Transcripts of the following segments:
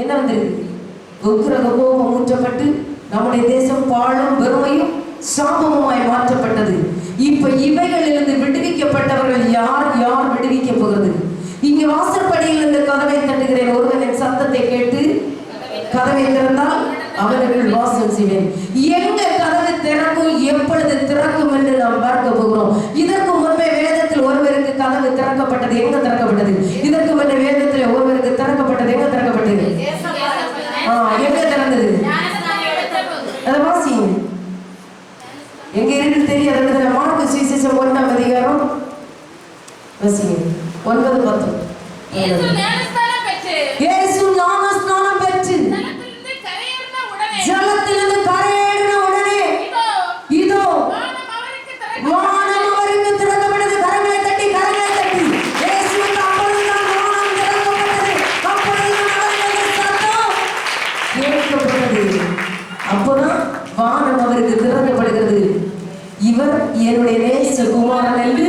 என்ன வந்திருக்கு? உக்கிரக கோபம் ஊற்றப்பட்டு நம்முடைய தேசம் பாழும் வெறுமையும் சாபமுமாய் மாற்றப்பட்டது. இப்ப இவைகளிலிருந்து விடுவிக்கப்பட்டவர்கள் யார்? யார் விடுவிக்க போகிறது? இங்கு வாசற்படியில் இருந்து கதவை தட்டுகிறேன், ஒருவனின் சத்தத்தை கேட்டு கதவை திறந்தால் அவர்கள் வாசல் செய்வேன். எங்க கதவு திறக்கும், எப்பொழுது திறக்கும் என்று நாம் பார்க்க போகிறோம். இதற்கு முன்பே வேதத்தில் ஒருவருக்கு கதவு திறக்கப்பட்டது. எங்க திறக்கப்பட்டது? இதற்கு முன்பே வேதத்தில் ஒருவருக்கு திறக்கப்பட்டது. எங்க திறக்கப்பட்டது? எங்க திறந்தது? அதை வாசிங்க. எங்க இருக்கு தெரியாது. மார்க்கு சுவிசேஷம் 1ஆம் அதிகாரம் வாசிங்க 9:10. இயேசு ஞானஸ்நானம் பெற்று ஜலத்திலிருந்து கரையேறின உடனே இதோ வானம் அவருக்கு திறக்கப்பட்டது. கரங்களை தட்டி இயேசுவுக்கு அப்பொழுதுதான் வானம் திறக்கப்பட்டது. அப்பொழுதுதான் அவருக்கு சத்தம் கேட்கப்பட்டது. அப்போதான் வானம் அவருக்கு திறக்கப்படுகிறது. இவர் என்னுடைய நேச குமாரன் என்று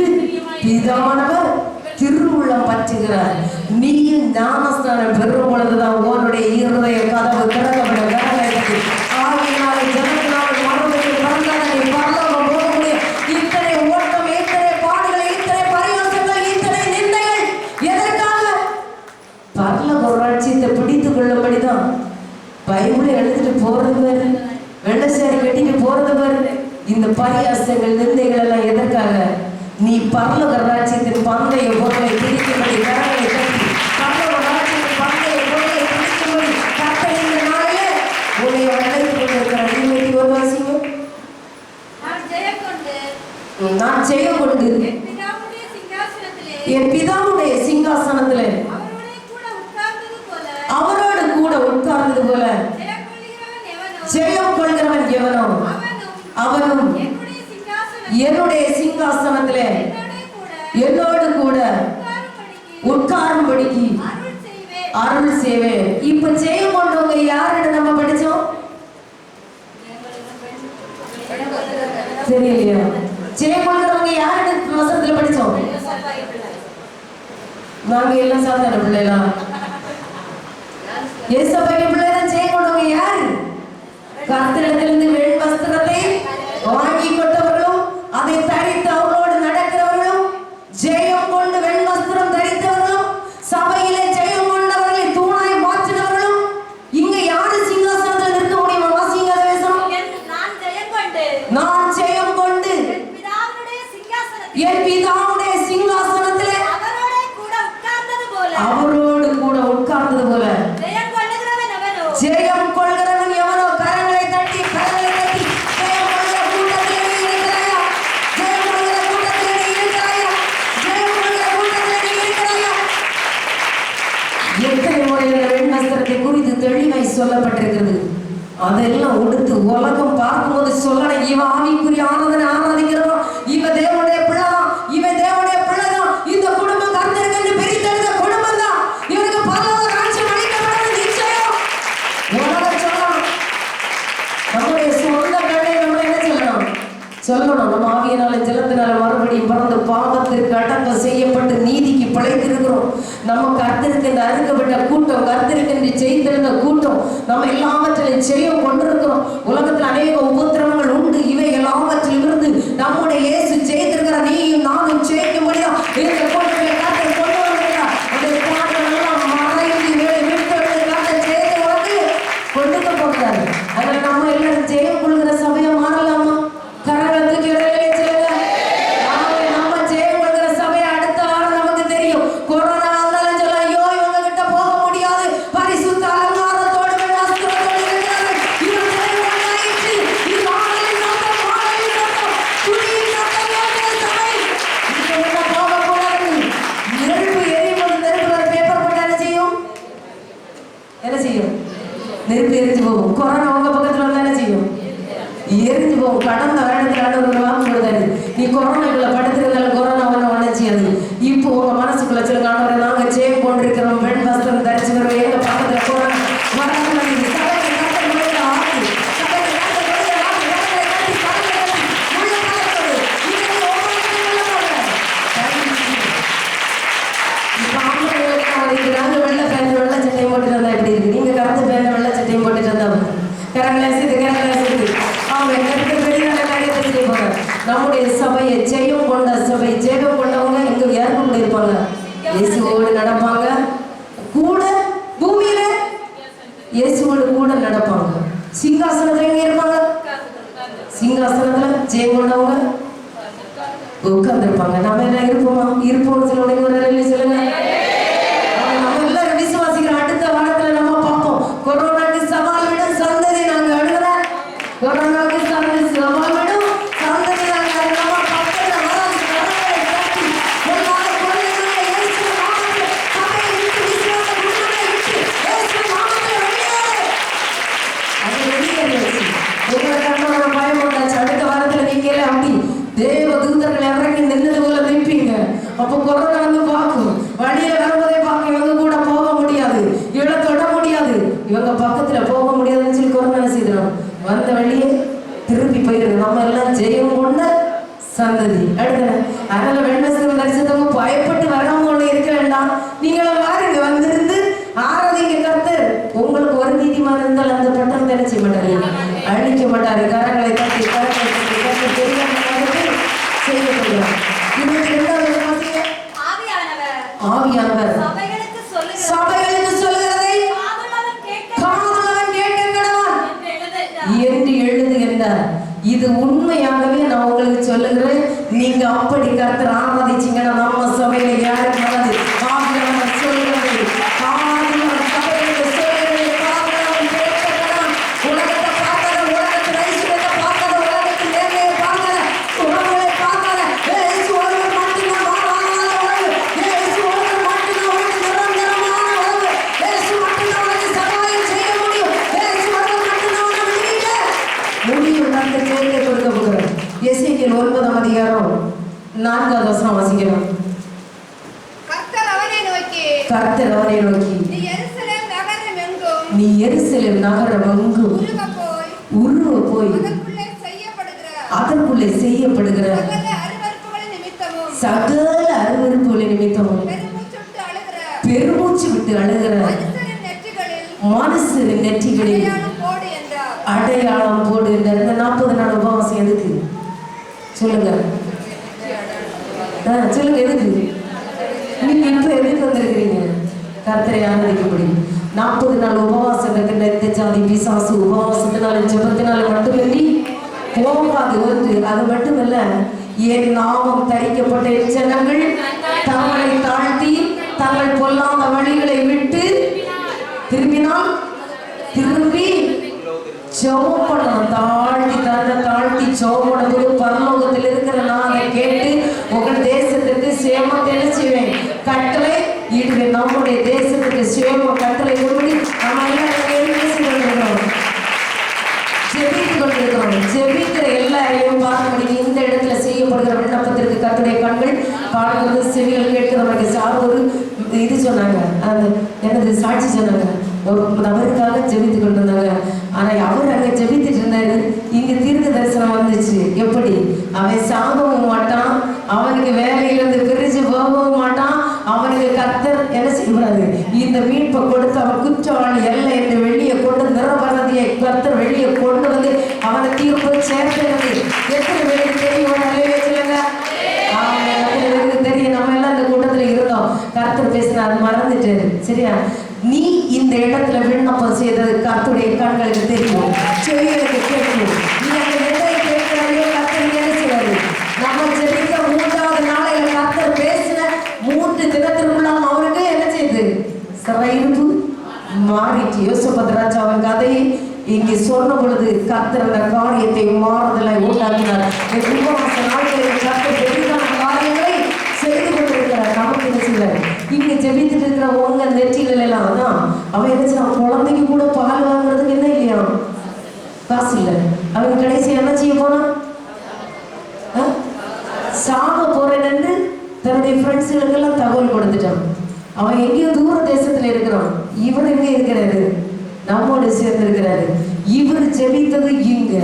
பிதாவானவர் திருவுள்ளம் பற்றுகிறார். நீயும் ஞானஸ்நானம் பெறும் பொழுதுதான் உன்னுடைய இருதய கதவு திறக்கப்படும். ஆகினாலே ஜனத்தினால் மரணத்தில் பிறந்தவனை பரலோகம் போகக்கூடிய இத்தனை ஓட்டம், இத்தனை பாடுகள், இத்தனை பரியாசங்கள், இத்தனை நிந்தைகள் எதற்காக? பரலோக ராஜ்யத்தை பிடித்துக் கொள்ளும்படிதான். பைபிளை எழுதிட்டு போறது பாரு, வெள்ளசாரி கட்டிட்டு போறது பாரு. இந்த பரியாசங்கள், நிந்தைகள் எல்லாம் எதற்காக? நீ பரலோக ராஜ்யத்தின் பந்தய பொருளை பிடிக்கும்படி கரங்களை கட்டி பரலோக ராஜ்யத்தின் பந்தய பொருளை பிடிக்கும்படி கட்டளையிட்ட நாளிலே உன்னை அழைத்து கொண்டிருக்கிறார். நீங்க ஒரு வாசிங்க. நான் ஜெயம் கொண்டு என் பிதாவுடைய சிங்காசனத்திலே அவரோடு கூட உட்கார்ந்தது போல ஜெயம் கொள்கிறவன் எவனோ அவனும் என்னுடைய சிங்காசனத்திலே என்னோடு கூட உட்காரும்படிக்கு அருள் செய்வேன். இப்ப ஜெயம் கொண்டவங்க யாருன்னு நம்ம படிச்சோம் தெரியலையா? ஜெயம் கொள்கிறவங்க யாருன்னு வசனத்துல படிச்சோம். நாங்க எல்லாம் சாதாரண பிள்ளைகளா? ஏசப்பாவின் பிள்ளைதான். ஜெயம் கொண்டவங்க யாரு? கர்த்தரிடத்திலிருந்து வெண் வஸ்திரத்தை வாங்கி கொண்டவர்களும் அதை தரித்து அவரோடு நடக்கிறவர்களும், ஜெயம் கொண்டு வெண் வஸ்திரம் தரித்தவர்களும், சபையிலே ஜெயம் கொண்டவர்களை தூணாய் மாற்றினவர்களும். இங்க யாரு சிங்காசனத்தில் நிற்க முடியுமா? வாசிங்க அதை பேசணும். நான் ஜெயம் கொண்டு என் பிதாவுடைய சிங்காசனத்திலே அவரோடு கூட உட்கார்ந்தது போல ஜெயம் கொள்கிறவன் எவனோ? கரங்களை தட்டி ஜெயம் கொள்கிற கூட்டத்திலே இருக்கிறாயா? ஜெயம் கொள்கிற கூட்டத்திலே இருக்கிறாயா? ஜெயம் கொள்கிற கூட்டத்திலே இருக்கிறாயா? எத்தனை முறை வெண் வஸ்திரத்தை குறித்து தெளிவாய் சொல்லப்பட்டிருக்கிறது. அதெல்லாம் உடுத்து உலகம் பார்க்கும்போது சொல்லணும், இவன் ஆவிக்குரிய ஆராதனை ஆராதிக்கிறோம், இவன் தேவனுடைய பிள்ளைதான், இவன் தேவனுடைய பிள்ளைதான், இந்த குடும்பம் கர்த்தருக்கு பிரித்தெடுத்த குடும்பம் தான், இவனுக்கு பரலோக ராஜ்யம் அளிக்கப்படும் நிச்சயம் உலகம் சொல்லணும். நம்முடைய சொந்த கண்ணை நம்ம என்ன சொல்லணும்? நம்ம ஆவியினால ஜலத்தினால மறுபடியும் பிறந்து பாவத்திற்கு அடக்கம் செய்யப்பட்டு நீதிக்கு பிழைத்திருக்கிறோம். நம்ம கர்த்தருக்கு இந்த அறுக்கப்பட்ட கூட்டம், கர்த்தருக்கு என்று செய்திருந்த கூட்டம், நம்ம எல்லாவற்றிலும் ஜெயம் கொண்டிருக்கிறோம். உலகத்தில் அநேக உபத்திரவங்கள் உண்டு. இவை எல்லாவற்றிலிருந்து நம்முடைய இயேசு ஜெயித்திருக்கிற நீயும் நானும் ஜெயிக்கும்படிதான் இந்த கூட்டத்தை கர்த்தர் கொண்டு வருகிறார். அந்த பாடல் எல்லாம் மறைந்து விட்டு கர்த்தர் ஜெயத்தை உனக்கு கொண்டுக்க போகிறார். அதில் நம்ம எல்லாரும் ஜெயம் கொள்கிற சபையை மாறலாமா? கரகத்துக்கு இடையிலே சொல்லுங்க. நம்ம ஜெயம் கொள்கிற சபையை அடுத்த வாரம் நமக்கு தெரியும். கொரோனா வந்தாலும் சொல்ல, ஐயோ இவங்க கிட்ட போக முடியாது, பரிசுத்த அலங்காரத்தோடு வஸ்திரத்தோடு இருக்கிறார்கள், இவன் ஜெயம் கொண்டாயிற்று, இது ஆடலின் சத்தம், பாடலின் சத்தம், துதியின் சத்தம் கேட்கிற சபை, இங்க போகக்கூடாது. நெருப்பு எரியும்போது நெருப்புல பேப்பர் போட்டு என்ன செய்யும்? நெருப்பு எரிஞ்சு போகும். கொரோனா உங்க பக்கத்துல வந்தா என்ன செய்யும்? எரிஞ்சு போகும். கடந்த வருடத்துல ஆண்டவர் வாக்கு கொடுத்தாரு, நீ கொரோனாக்குள்ள படுத்திருந்தாலும் கொரோனா ஒன்றும் செய்யாது. இப்போ உங்க மனசுக்குள்ள சொல்லுங்க, ஆண்டவரை நாங்க ஜெயம் கொண்டிருக்கிறோம், வெண் வஸ்திரம் தரிச்சுக்கிறோம், எங்க பக்கத்துல கொரோனா வராது. வெள்ள பேண்ட் வெள்ள சட்டை போட்டு எப்படி இருக்கு? நீங்க இயேசுவோடு கூட நடப்பாங்க. சிங்காசனத்துல எங்க இருப்பாங்க? சிங்காசனத்துல ஜெயம் கொண்டவங்க உட்கார்ந்துருப்பாங்க. நம்ம என்ன இருப்போமா? இருப்போம். சில உடனே ஒரு சொல்லுங்க. நம்ம எல்லாரும் விசுவாசிக்கிற அடுத்த வாரத்துல நம்ம பார்ப்போம். கொரோனாக்கு சவால் விடும் சந்ததி நாங்க அழுகிற, கொரோனாக்கு சவால் விடும் சந்ததி நாங்க அழுகிறோம். பக்கத்துல வராது கடவுளை காட்டி எல்லார குழந்தைகளை இயேசு நாமத்தில் சபையை விட்டு விசுவாச குடும்பத்தை விட்டு இயேசு நாமத்தில் வெளியேறு. அது வெளியேறிச்சு. உங்களை கண்ணோட பயம் உண்டாச்சு. அடுத்த வாரத்துல நீங்க எல்லாம் அப்படி தேவ தூதர்கள் இறங்கி நின்னது போல நிற்பீங்க. அப்போ கொரோனா வந்து பார்க்கும். வழியில வருவதை பார்க்க இவங்க கூட போக முடியாது, இவளை தொட முடியாது, இவங்க பக்கத்துல போக முடியாதுன்னு சொல்லி கொரோனா செய்யறோம். வந்த வழியே திருப்பி போயிடுது. நம்ம எல்லாம் ஜெயம் கொண்ட சந்ததி. அடுத்த அதனால வெண்மஸ்தம் தரிசனத்தவங்க பயப்பட்டு வராம இருக்க வேண்டாம். நீங்களும் வாருங்க, வந்திருந்து ஆராதிங்க கர்த்தர். உங்களுக்கு ஒரு நீதிமான் இருந்தால் அந்த பட்டம் நினைச்ச மாட்டாரு, அழிக்க மாட்டாரு. கரங்களை தட்டி கரங்களை தட்டி கட்டி தெரியாம செய்யப்படுகிறார். 22வது வாசிங்க. ஆவியானவர் சபைகளுக்கு சொல்லுகிறதை காதுள்ளவன் கேட்க கடவன் என்று எழுது என்றார். இது உண்மையாகவே நான் உங்களுக்கு சொல்லுகிறேன். நீங்க அப்படி கர்த்தர் ஆராதிச்சீங்கன்னா நம்ம சபையில யாருக்கு வராது. ஆவியானவர் சொல்லுகிறது காதுள்ளவன் சபைகளுக்கு சொல்லுகிறதை காதுள்ளவன் கேட்க கடவன். உலகத்தை பார்க்காத, உலகத்தில் ஐஸ்வர்யத்தை பார்க்காத, உலகத்தில் நேர்மையை பார்க்காத, உறவுகளை பார்க்காத, இயேசு ஒருவர் மட்டும்தான் வாழாத உறவு, இயேசு ஒருவர் மட்டும்தான் உனக்கு நிரந்தரமான உறவு, இயேசு மட்டும்தான் உனக்கு சகாயம் செய்ய முடியும், இயேசு ஒருவர் மட்டும்தான் உனக்கு விடுவிக்க முடியும். அந்த கேள்வியை கொடுக்க போகிறேன். எசேக்கியேல் 9ஆம் அதிகாரம் 4வது வசனம் வாசிக்கலாம். கர்த்தர் அவனை நோக்கி நீ எருசலேம் நகரமெங்கும் உருவ போய் அதற்குள்ளே செய்யப்படுகிற சகல அருவருப்புகளின் நிமித்தமும் பெருமூச்சு விட்டு அழுகிற மனுஷரின் நெற்றிகளில் அடையாளம் போடு. இந்த 40 நாள் உபவாசம் எதுக்கு சொல்லுங்க? சொல்லுங்க, எதுக்கு நீங்க இப்ப எதுக்கு வந்திருக்கிறீங்க? கர்த்தரை ஆராதிக்கும்படி 40 நாள் உபவாசம் இருக்கின்ற இந்த ஜாதி பிசாசு உபவாசத்தினால ஜெபத்தினால மட்டுமின்றி போகாது ஒன்று. அது மட்டுமல்ல, என் நாமம் தரிக்கப்பட்ட ஜனங்கள் தங்களை தாழ்த்தி தங்கள் பொல்லாத வழிகளை விட்டு திரும்பினால் திரும்பி ஜெபப்படணும். தாழ்த்தி ஜெபப்படும் பரலோகத்தில் இருக்கிற நான் அதை கேட்டு உங்கள் தேசத்துக்கு சேமத்தை என்ன செய்வேன்? கட்டளை இடுவேன். நம்முடைய தேசத்துக்கு சேமம் கட்டளை விடுபடி நம்ம எல்லாம் ஜெபித்துக் கொண்டிருக்கிறோம். ஜெபிக்கிற எல்லாரையும் பார்க்க முடியும். இந்த இடத்துல செய்யப்படுகிற விண்ணப்பத்திற்கு கர்த்தருடைய கண்கள் காண்கிறது, செவிகள் கேட்கிறவங்க. சார்பொரு இது சொன்னாங்க, அந்த எனது சாட்சி சொன்னாங்க. ஒரு நபருக்காக ஜெபித்து கொண்டிருந்தாங்க. ஆனா அவர் அங்க ஜெபித்துட்டு இருந்தாரு. இங்க தீர்க்க தரிசனம் வந்துச்சு. எப்படி? அவன் சாகவும் மாட்டான், அவனுக்கு வேலையிலிருந்து பிரிஞ்சு போகவும் மாட்டான். அவனுக்கு கர்த்தர் என்ன செய்யக்கூடாது? இந்த மீட்பை கொடுத்து அவன் குற்றவாளி அல்ல என்று வெளியே கொண்டு நிரபராதியை கர்த்தர் வெளியே கொண்டு வந்து அவனை தீர்ப்பு சேர்க்கிறது. எத்தனை பேருக்கு தெரியும்? சொல்லுங்க. தெரியும். நம்ம எல்லாம் இந்த கூட்டத்துல இருந்தோம். கர்த்தர் பேசுறாரு, மறந்துட்டாரு. சரியா? நீ இந்த இடத்துல விண்ணப்பம் செய்தது கர்த்தருடைய கண்களுக்கு தெரியும், செவிகளுக்கு கேட்கும். நீ அந்த எதை கேட்கிறாரோ கர்த்தர் பேசுறாரு. நம்ம ஜெபிக்க 3வது நாளையில கர்த்தர் பேசின 3 தினத்திற்குள்ள அவனுக்கு என்ன செய்யுது? சிறையிருப்பு மாறிட்டு. யோசபாத் ராஜாவின் கதையை இங்கே சொன்ன பொழுது கர்த்தர் அந்த காரியத்தை மாறுதலை உண்டாக்கினார். உபவாச நாட்களில் கர்த்தர் பெரிதான காரியங்களை செய்து கொண்டிருக்கிறார். நமக்கு என்ன செய்வார்? இங்க ஜெபித்துட்டு இருக்கிற உங்க நெற்றிகள் எல்லாம் தான் அவன் என்ன செய்யறான்? குழந்தைக்கு கூட பால் வாங்குறதுக்கு என்ன இல்லையா? காசு இல்லை. அவன் கடைசி என்ன செய்ய போனான்? சாக போறேன்னு தன்னுடைய ஃப்ரெண்ட்ஸுகளுக்கெல்லாம் தகவல் கொடுத்துட்டான். அவன் எங்கேயோ தூர தேசத்துல இருக்கிறான். இவர் எங்க இருக்கிறாரு? நம்மோடு சேர்ந்து இருக்கிறாரு. இவர் ஜெபித்தது இங்க.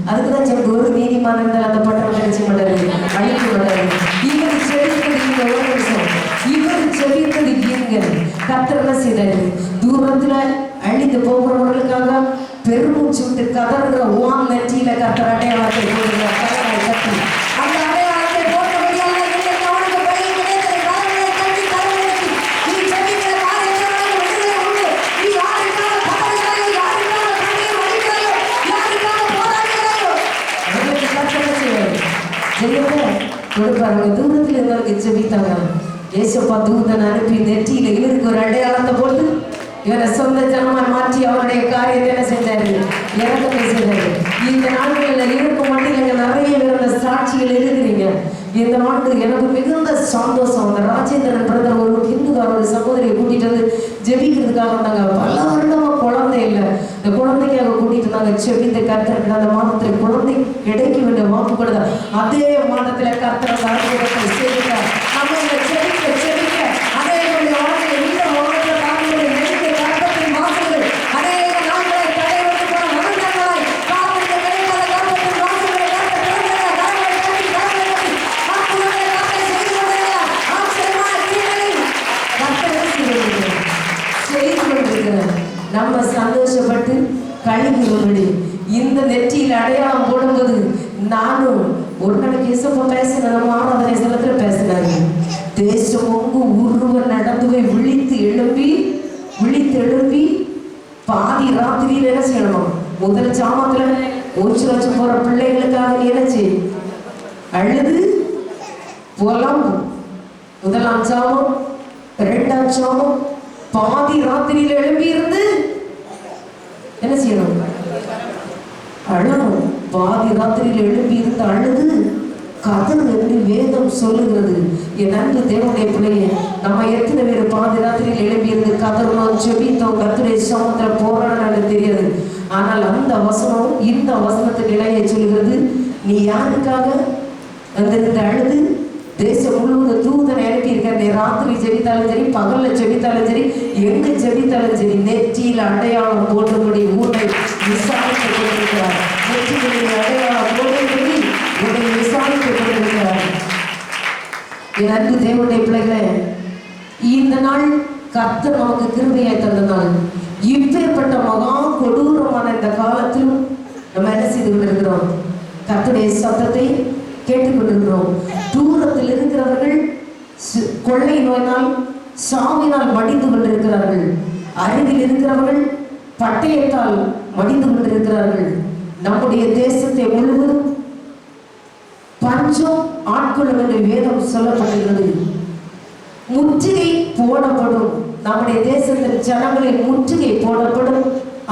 அதுக்குதான் சொல்லுங்க, ஒரு நீதிமான் இருந்தால் அந்த பட்டம் கிடைச்ச மாட்டாரு, அழிக்க மாட்டாரு. இவர் ஜெபித்தது இங்க. ஒரு நிமிஷம், இவர் ஜெபித்தது இங்க. கர்த்தர் என்ன செய்தாரு? தூரத்துல அழிந்து போகிறவர்களுக்காக பெருமூச்சு விட்டு கதறுகிற ஓன் நெற்றியில கர்த்தர் அடையாளத்தை போடுகிறார். அந்த அடையாளத்தை போட்டபடியாக கொடுப்பாருங்க. தூரத்தில் இருந்தவருக்கு ஜெபித்தாங்க. ஏசப்பா தூதன் அனுப்பி நெற்றியில இவருக்கு ஒரு அடையாளத்தை போட்டு இவரை சொந்த ஜனமாய் மாற்றி அவருடைய காரியத்தை என்ன செஞ்சாரு, இறக்க பேசுறாரு. இந்த நாட்களில் இவருக்கு மட்டும் நீங்க நிறைய பேர் சாட்சிகள் இருக்கிறீங்க. இந்த ஆண்டு எனக்கு மிகுந்த சந்தோஷம். அந்த ராஜேந்திரன் பிரதர் ஒரு ஹிந்துக்காரோட சகோதரியை கூட்டிட்டு வந்து ஜெபிக்கிறதுக்காக வந்தாங்க. பல வருடமா குழந்தை இல்லை, இந்த குழந்தைக்காக கூட்டிட்டு இருந்தாங்க. செபித்த கர்த்தருக்கு அந்த மாதத்துல குழந்தை கிடைக்க வேண்டிய வாக்குப்படுதா அதே மாதத்துல கர்த்தர் காரியத்தை செய்கிறார். நம்ம செபிக்க செபிக்க அதே வாழ்க்கையில் இந்த மாதத்துல காரியங்களை நெருங்க கர்த்தத்தின் வாசல்கள் அதே நாட்களை தடைபட்டு போன மனிதர்களாய் காத்திருக்க கிடைக்காத கர்த்தத்தின் வாசல்களை நம்ம சந்தோஷப்பட்டு கழிவுபடி இந்த நெற்றியில் அடையாளம் போடும்போது நானும் ஒரு நாளைக்கு இசப்ப பேசின நம்ம ஆராதனை செலத்துல பேசினாரு. தேசம் ஒங்கு உருவ நடந்து போய் விழித்து எழுப்பி பாதி ராத்திரியில் என்ன செய்யணும், முதல் சாமத்துல ஓச்சு வச்சு போற பிள்ளைகளுக்காக நினைச்சு அழுது புலம்பு. முதலாம் சாமம், இரண்டாம் சாமம், பாதி ராத்திரியில் எழுப்பி இருந்து என்ன செய்யணும், அழணும். பாதி ராத்திரியில் எழுப்பி இருந்து அழுது கதறு என்று வேதம் சொல்லுகிறது. என் அன்பு தேவனுடைய பிள்ளைய, நம்ம எத்தனை பேர் பாதி ராத்திரியில் எழுப்பி இருந்து கதறணும், செபித்தோம், கர்த்தருடைய சமூகத்துல போராடணும் தெரியாது. ஆனால் அந்த வசனம் இந்த வசனத்துக்கு இடையே சொல்லுகிறது, நீ யாருக்காக அந்த அழுது தேசம் முழுவதும் தூதனை அனுப்பியிருக்க. நீ ராத்திரி ஜெபித்தாலும் சரி, பகல்ல ஜெபித்தாலும் சரி, எங்க ஜெபித்தாலும் சரி, நெற்றியில் அடையாளம் போடும்படி ஊரை விசாரித்துக் கொண்டிருக்கிறார். நெற்றியில் அடையாளம் போடும்படி ஊரை விசாரித்துக் கொண்டிருக்கிறார். என் அன்பு தேவனுடைய பிள்ளைகளே, இந்த நாள் கர்த்தர் நமக்கு கிருபையாய் தந்த நாள். இப்பேற்பட்ட மகா கொடூரமான இந்த காலத்திலும் நம்ம என்ன செய்து கொண்டிருக்கிறோம், கர்த்தருடைய சத்தத்தை கேட்டுக்கொண்டிருக்கிறோம். தூரத்தில் இருக்கிறவர்கள் கொள்ளை நோயினால் சாவினால் மடிந்து கொண்டிருக்கிறார்கள். அருகில் இருக்கிறவர்கள் பட்டயத்தால் மடிந்து கொண்டிருக்கிறார்கள். நம்முடைய தேசத்தை முழுவதும் பஞ்சம் ஆட்கொள்ளும் என்று வேதம் சொல்லப்படுகிறது. முற்றுகை போடப்படும், நம்முடைய தேசத்தில் ஜனங்களின் முற்றுகை போடப்படும்.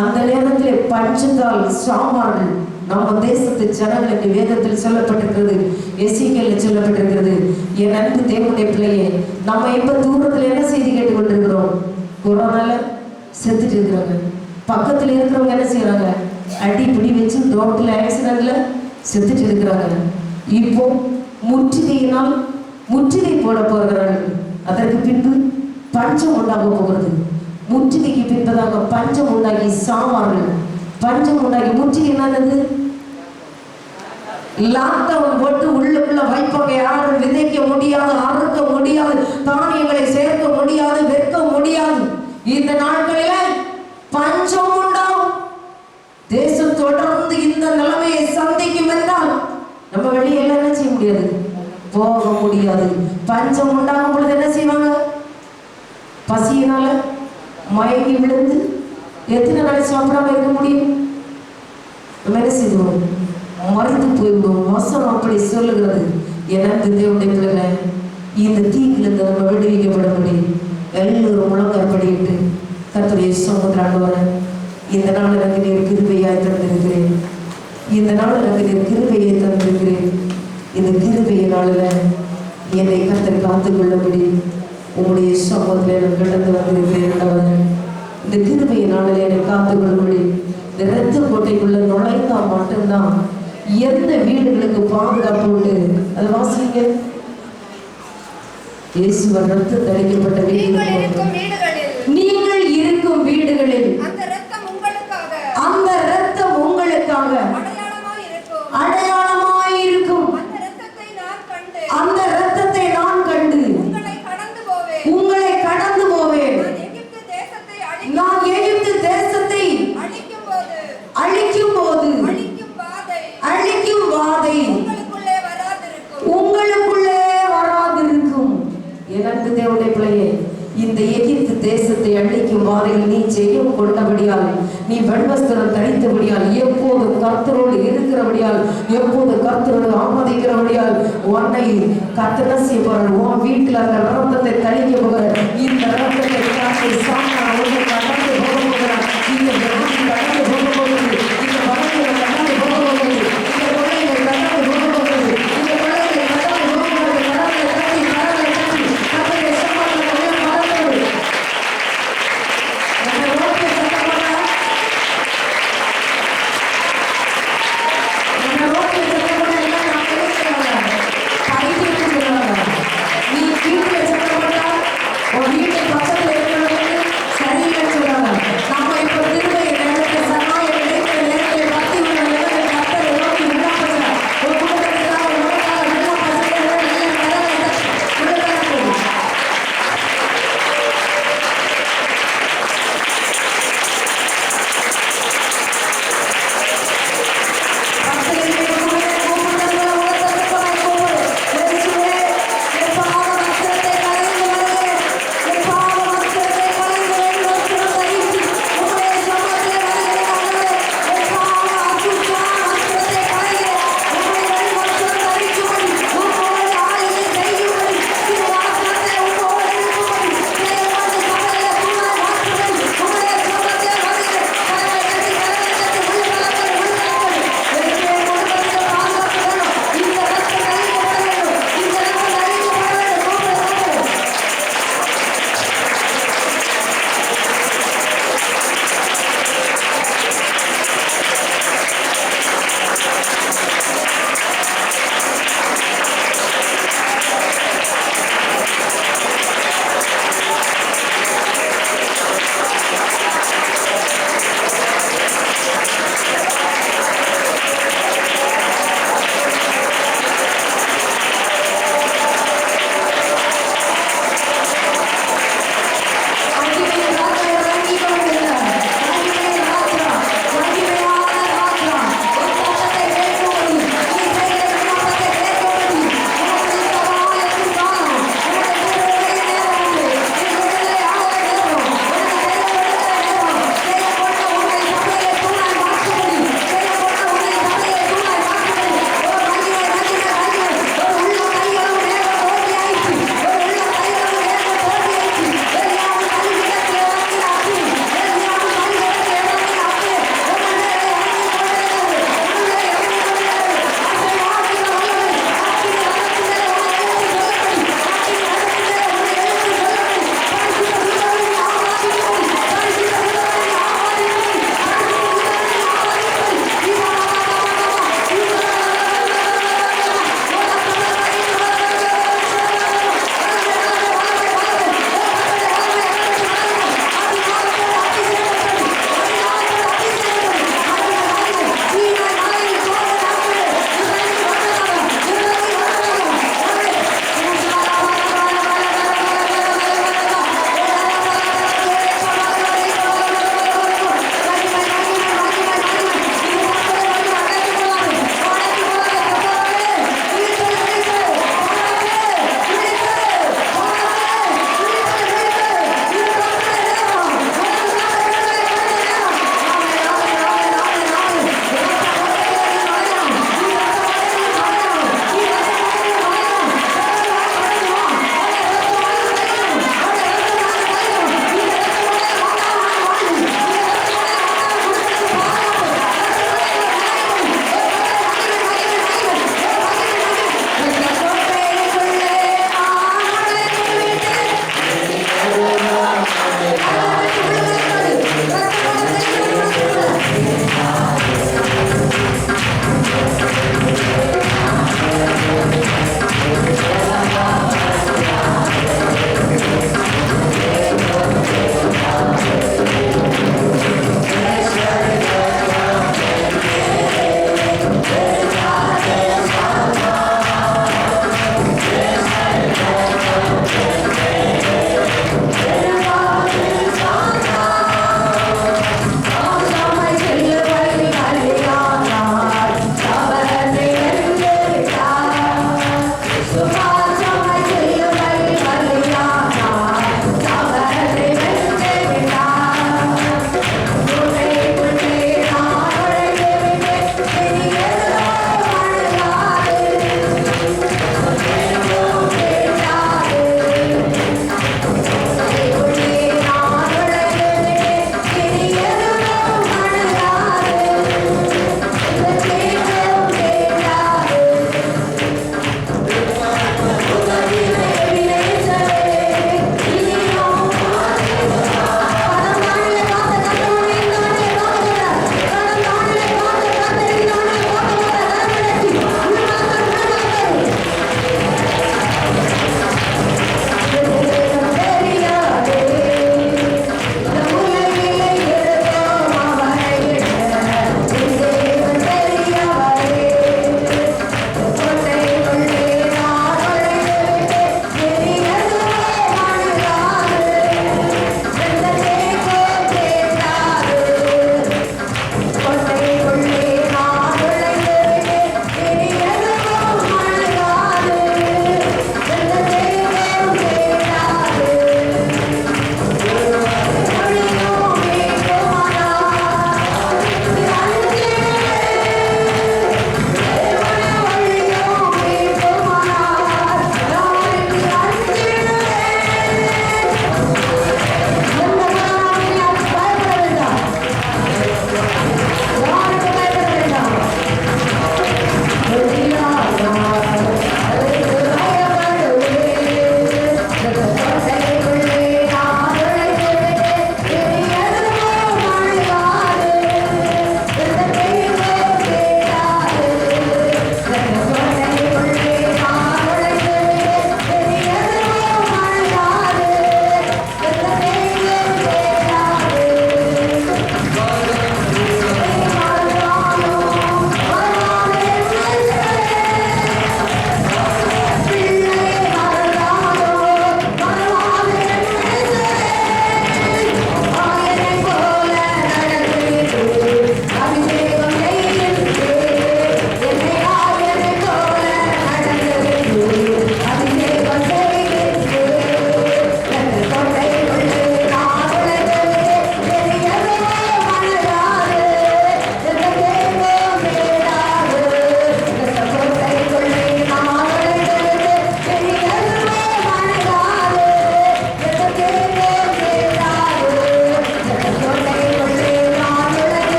அந்த நேரத்தில் பஞ்சத்தால் சாவார்கள் நம்ம தேசத்து ஜனங்களுக்கு வேதத்தில் சொல்லப்பட்டிருக்கிறது, எசேக்கியேலில் சொல்லப்பட்டிருக்கிறது. என் அன்பு தேவனுடைய பிள்ளையே, நம்ம இப்ப தூரத்துல என்ன செய்தி கேட்டுக்கொண்டிருக்கிறோம், கொரோனால செத்துட்டு இருக்கிறாங்க. பக்கத்துல இருக்கிறவங்க என்ன செய்யறாங்க, அடிப்பிடி வச்சு ரோட்ல ஆக்சிடென்ட்ல செத்துட்டு இருக்கிறாங்க. இப்போ முற்றுகையினால் முற்றுகை போட போகிறார்கள். அதற்கு பின்பு பஞ்சம் உண்டாக போகிறது. முற்றுகைக்கு பின்பதாக பஞ்சம் உண்டாகி சாவார்கள். பஞ்சம் உண்டாகி முற்றுகை என்னது, லாக்டவுன் போட்டு உள்ளுக்குள்ள வைப்பாங்க. யாரும் விதைக்க முடியாது, அறுக்க முடியாது, தானியங்களை சேர்க்க முடியாது, வெற்க முடியாது. இந்த நாட்களில பஞ்சம் உண்டாகும். தேசம் தொடர்ந்து இந்த நிலைமையை சந்திக்கும் என்றால் நம்ம வெளியெல்லாம் என்ன செய்ய முடியாது, போக முடியாது. பஞ்சம் உண்டாகும் பொழுது என்ன செய்வாங்க, பசியினால மயங்கி விழுந்து எத்தனை நாள் சாப்பிடாம இருக்க முடியும், நம்ம என்ன செய்வோம், மறைந்து போய்விடுவோம். வசனம் அப்படி சொல்லுகிறது. எனக்கு தேவனுடைய பிள்ளைகளை, இந்த தீங்கிலிருந்து நம்ம விடுவிக்கப்பட முடியும். எல்லோரும் முழங்கற்படிட்டு கர்த்தருடைய சமுத்திராண்டவர, இந்த நாள் எனக்கு நீர் கிருபையாய் தந்திருக்கிறேன், இந்த நாள் எனக்கு நீர் கிருபையை தந்திருக்கிறேன். இந்த கிருபைய நாளில் என்னை கர்த்தர் காத்துக்கொள்ளபடி உங்களுடைய சமூகத்தில் நான் கடந்து வந்திருக்கிறேன். இந்த கிருபைய நாளில் என்னை காத்துக்கொள்ளபடி இந்த இரத்த கோட்டைக்குள்ள நுழைந்தா மட்டும்தான் எந்த வீடுகளுக்கு பாதுகாப்பு உண்டு. அது வாசிங்க, இயேசுவின் ரத்தம் தெளிக்கப்பட்ட வீடுகள், நீங்கள் இருக்கும் வீடுகளில் அந்த இரத்தம் உங்களுக்காக அடையாளமாய் இருக்கும். அந்த இரத்தத்தை நான் கண்டு உங்களை கடந்து போவேன். நான் எகிப்து தேசத்தை அழிக்கும் போது அழிக்கும் வாதை உங்களுக்குள்ளே வராதிருக்கும். எனக்கு தேவனுடைய பிள்ளையே, இந்த எகிப்து தேசத்தை அழிக்கும் ஜெபிக்கும் பாதையில் நீ ஜெயம் கொண்டபடியால், நீ வெண்வஸ்திரம் தரித்தபடியால், எப்போது கர்த்தரோடு இருக்கிறபடியால், எப்போது கர்த்தரோடு ஆமதிக்கிறபடியால், உன்னை கர்த்தர் செய்ய போற, உன் வீட்டில் அந்த ரத்தத்தை தளிக்க போகிற, இந்த ரத்தத்தை காட்டி சாத்தான் கடந்து போக போகிறான். இந்த வியாதி கடந்து போக போகிறது, இந்த வழக்குகள் கடந்து போக போகிறது, இந்த கொள்ளைகள் கடந்து போக போகிறது, இந்த கொள்ளைகள் கடந்து போக போகிறது. கடலை கட்டி கத்தரை சமாதான மறந்தது என்னை ரோட்டை சத்தப்பட, என்னை ரோட்டை சத்தப்பட எல்லாம் நான் பேசுகிறேன். பைத்தியம் சொல்லுவாங்க. நீ வீட்டில் சத்தப்பட்டா உன் வீட்டு பக்கத்தில் இருக்கிறவங்க சரியில்லைன்னு சொல்றாங்க. நம்ம இப்போ திரும்ப நேரத்தை சமாய நேரத்தை நேரத்தை பத்தி உள்ள நேரத்தை கத்தரை நோக்கி விழா பசங்க ஒரு குடும்பத்துக்காக உலகாக விழா பசங்க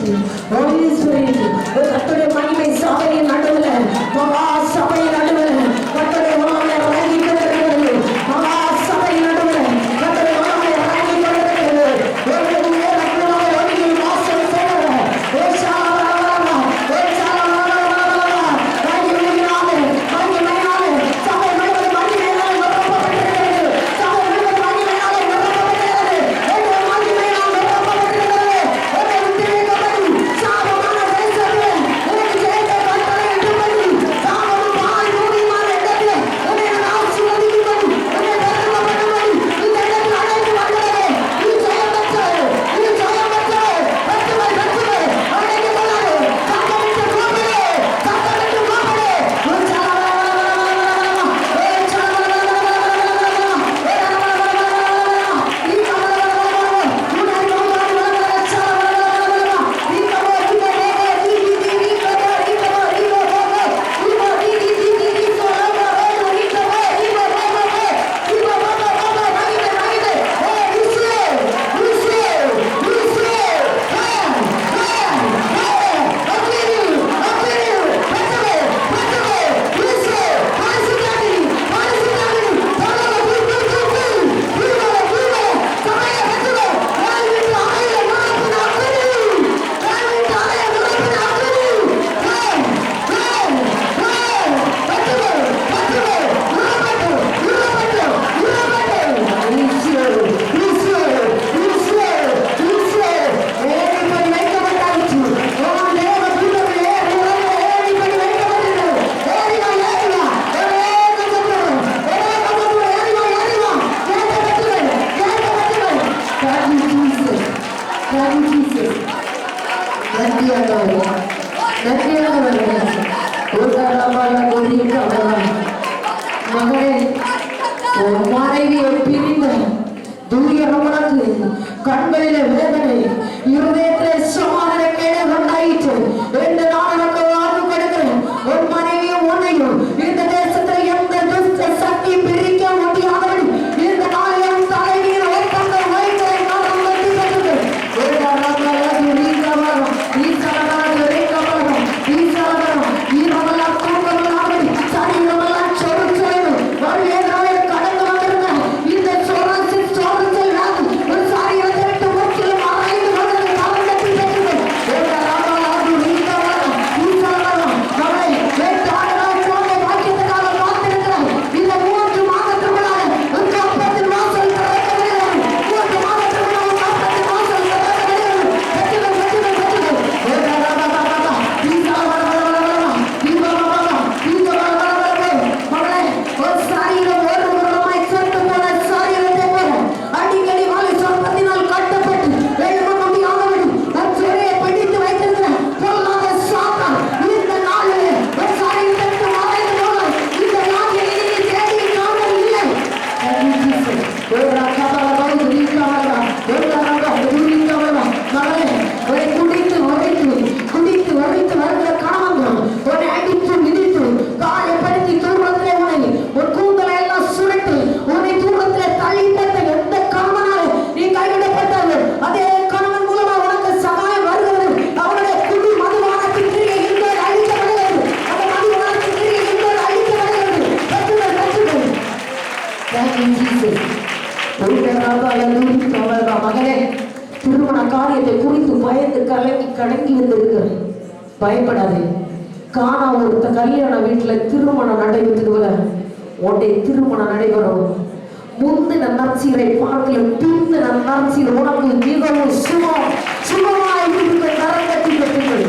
Holy Spirit, கர்த்தருடைய மகிமை சபையின் நடுவில், மகா சபையின் நடுவில், கர்த்தருடைய வல்லமை இறங்கி கொண்டிருக்கிறது. மகா சபையின் நடுவில், கர்த்தருடைய வல்லமை இறங்கி கொண்டிருக்கிறது. ஒரு நேரத்தில் ஒளியில் வாசம் செய்கிற ஓஷாலாலாலா, ஓஷாலாலாலாலா, மகிமையினாலே, மகிமையினாலே சபை முழுவதும் மகிமையினாலே நிரப்பப்பட்டிருக்கிறது. சபை முழுவதும் மகிமையினாலே நிரப்பப்பட்டிருக்கிறது. ஒரு மகிமையினால் நிரப்பப்பட்டிருக்கிறது. ஒரு உத்திரேகப்படி சாபமான தேசத்திலே உனக்கு ஜெயத்தை கட்டளை இடும்படி, சாபமும் பால் பூமியுமான இடத்திலே உன்னை நான் ஆசீர்வதிக்கும்படி, உன்னை பெருமைப்படும்படி இந்த இடத்தில் அழைத்து வந்தவரே, நீ ஜெயம் பெற்றவர், நீ ஜெயம் பெற்றவர், பெற்றவர், பெற்றவர், அழைத்து கொள்ளாதே, சத்தமிட்டு கூப்பிடு, சத்தமிட்டு கூப்பிடு. கண்களிலே வேதனை, இருதயத்திலே சமாதான கேடு உண்டாயிற்று. இந்த நாள் நமக்கு வாழ்வு கொடுக்கிறேன். உன் மனைவியும் உன்னையும் இந்த தேசத்தில் எந்த துஷ்ட சக்தி பிரிக்க முடியாதபடி இந்த நாளிலும் தலைமையில் ஒப்பந்தம் வைத்ததை நான் வெற்றி பெறுகிறேன். கடந்து வந்திருந்த இந்த மகனே, திருமண காரியத்தை குறித்து பயந்து கலங்கி கடங்கி வந்திருக்கிறேன். பயப்படாதே. காணா ஒருத்த கல்யாண வீட்டுல திருமணம் நடைபெற்றுவல உன்னுடைய திருமணம் நடைபெறும். முந்தின நற்சீரை பார்க்கல பிந்தின நற்சீர் உனக்கு மிகவும் சுகமாய் இருக்க நரகத்தை பெற்றுங்கள்.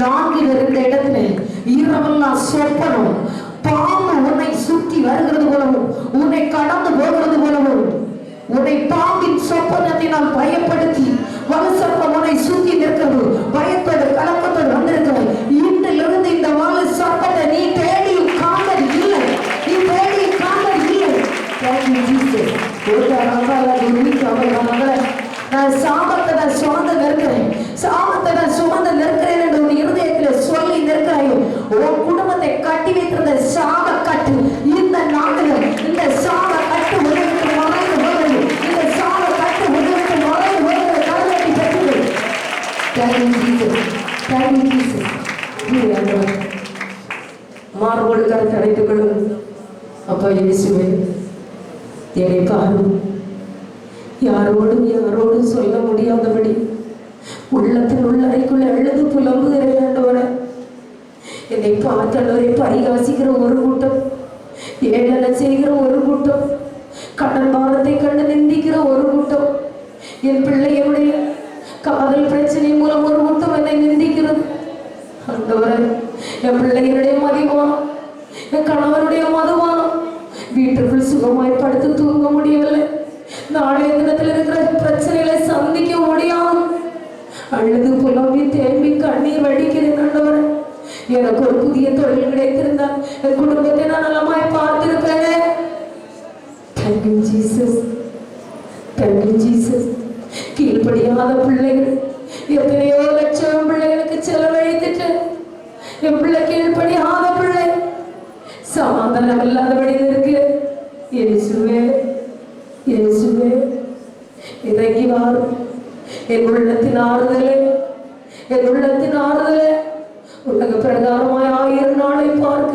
நான்கில் இருந்த இடத்துல இரவெல்லாம் சொப்பனம், பாம்பு உன்னை சுற்றி வருகிறது போலவும் உன்னை கடந்து போகிறது போலவும் உன்னை பாம்பின் சொப்பனத்தினால் பயப்படுத்தி வலுசர்ப்பம் உன்னை சுற்றி நிற்கிறது. பயத்தோடு கலக்கத்தோடு வந்திருக்கிறது. இன்றிலிருந்து இந்த வலு சர்ப்பத்தை நீ தேடியும் காண்பது இல்லை, நீ தேடியும் காண்பது இல்லை. நான் சாபத்தை சுமந்து நிற்கிறேன், சாபத்தை சுமந்து நிற்கிறேன் என்று ஒரு இருதயத்தில் சொல்லி நிற்கிறாயோ, உன் குடும்பத்தை கட்டி வைத்திருந்த சாப கட்டு இந்த நாட்டில் இந்த சாப கட்டு உலகத்தில் மறைந்து போகிறது. இந்த சாப கட்டு மார்போடு கருத்து அடைத்துக் கொள்ளுங்கள். அப்பா இயேசுவே, என்னை பாரும். யாரோடும் சொல்ல முடியாதபடி உள்ளத்தின் உள்ளறைக்குள்ள எழுது புலம்புகிறேன் ஆண்டவரே. என்னை பார்த்தவரை பரிகாசிக்கிற ஒரு கூட்டம், ஏளன செய்கிற ஒரு கூட்டம், கடன் பாரத்தை கண்டு நிந்திக்கிற ஒரு கூட்டம், என் பிள்ளையுடைய காதல் பிரச்சனை மூலம் ஒரு கூட்டம் என்னை நிந்திக்கிறது ஆண்டவரே. என் பிள்ளைகளுடைய மதிவானம், என் கணவனுடைய மதுவானம், வீட்டுக்குள் சுகமாய் படுத்து தூங்க முடியவில்லை. நாளைய தினத்தில் இருக்கிற பிரச்சனைகளை சந்திக்க முடியாது. அழுது புலம்பி தேம்பி கண்ணீர் வடிக்கிறேன் ஆண்டவரே. எனக்கு ஒரு புதிய தொழில் கிடைத்திருந்தால் என் குடும்பத்தை நான் நலமாய் பார்த்திருப்பேன். Thank you Jesus. Thank you Jesus. கீழ்படியாத பிள்ளைகள் எத்தனையோ லட்சம் பிள்ளைகளுக்கு செலவழித்துட்டு என் பிள்ளை கீழ்படியாத பிள்ளை சமாதானம் இல்லாதபடி இருக்கு. இயேசுவே, இயேசுவே, இறங்கி வாரும். என் உள்ளத்தின் ஆறுதலே, என் உள்ளத்தின் ஆறுதலே. உலக பிரகாரமாய் 1000 நாளை பார்க்க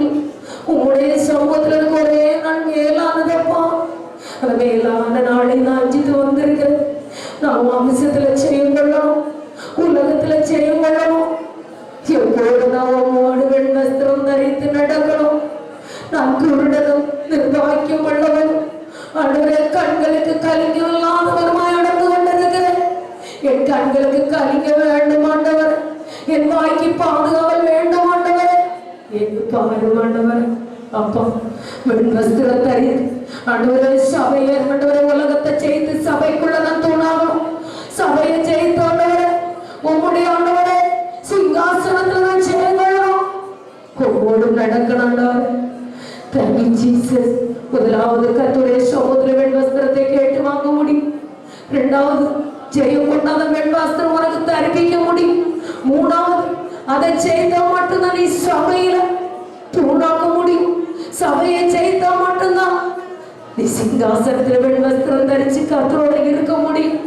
உங்களுடைய சமூகத்தில் இருக்க ஒரே நாள் மேலானதப்பா. அந்த மேலான நாளை நான் அஞ்சிட்டு வந்திருக்கிறேன். நான் வம்சத்துல செய்யும் கொள்ளணும், உலகத்துல செய்யும் கொள்ளணும். எப்போது நான் உம்மோடு வெண் வஸ்திரம் தரித்து நடக்கணும். நான் குருடனும் நிர்வாகிக்கும் உள்ளவன் ஆண்டவரே. கண்களுக்கு கலிங்க இல்லாதவருமாய் நடந்து கொண்டிருக்கிறேன். என் கண்களுக்கு கலிங்க வேண்டும் ஆண்டவர். என் வாய்க்கு பாதுகாவல் வேண்டும் ஆண்டவர். எங்கு பாரும் ஆண்டவர். அப்பா வெண் வஸ்திரம் தரித்து ஆண்டவரே சபையை ஆண்டவரே உலகத்தை செய்து சபைக்குள்ள நான் தூணாகணும். சபையை ஜெயித்து ஆண்டவரே உம்முடைய ஆண்டவரே சிங்காசனத்தில் நான் செய்யணும். ஒவ்வொன்றும் நடக்கணும் ஆண்டவரே. Thank you Jesus. முதலாவது கர்த்தருடைய சமூகத்தில் வெண் வஸ்திரத்தை கேட்டு வாங்க முடியும். இரண்டாவது ஜெயம் கொண்டாத வெண் வஸ்திரம் உனக்கு தரிப்பிக்க முடியும். மூணாவது அதை செய்தா மட்டும்தான் நீ சபையில தூணாக்க முடியும். சபையை செய்தா மட்டும்தான் நீ சிங்காசனத்தில் வெண் வஸ்திரம் தரிச்சு கர்த்தரோட இருக்க முடியும்.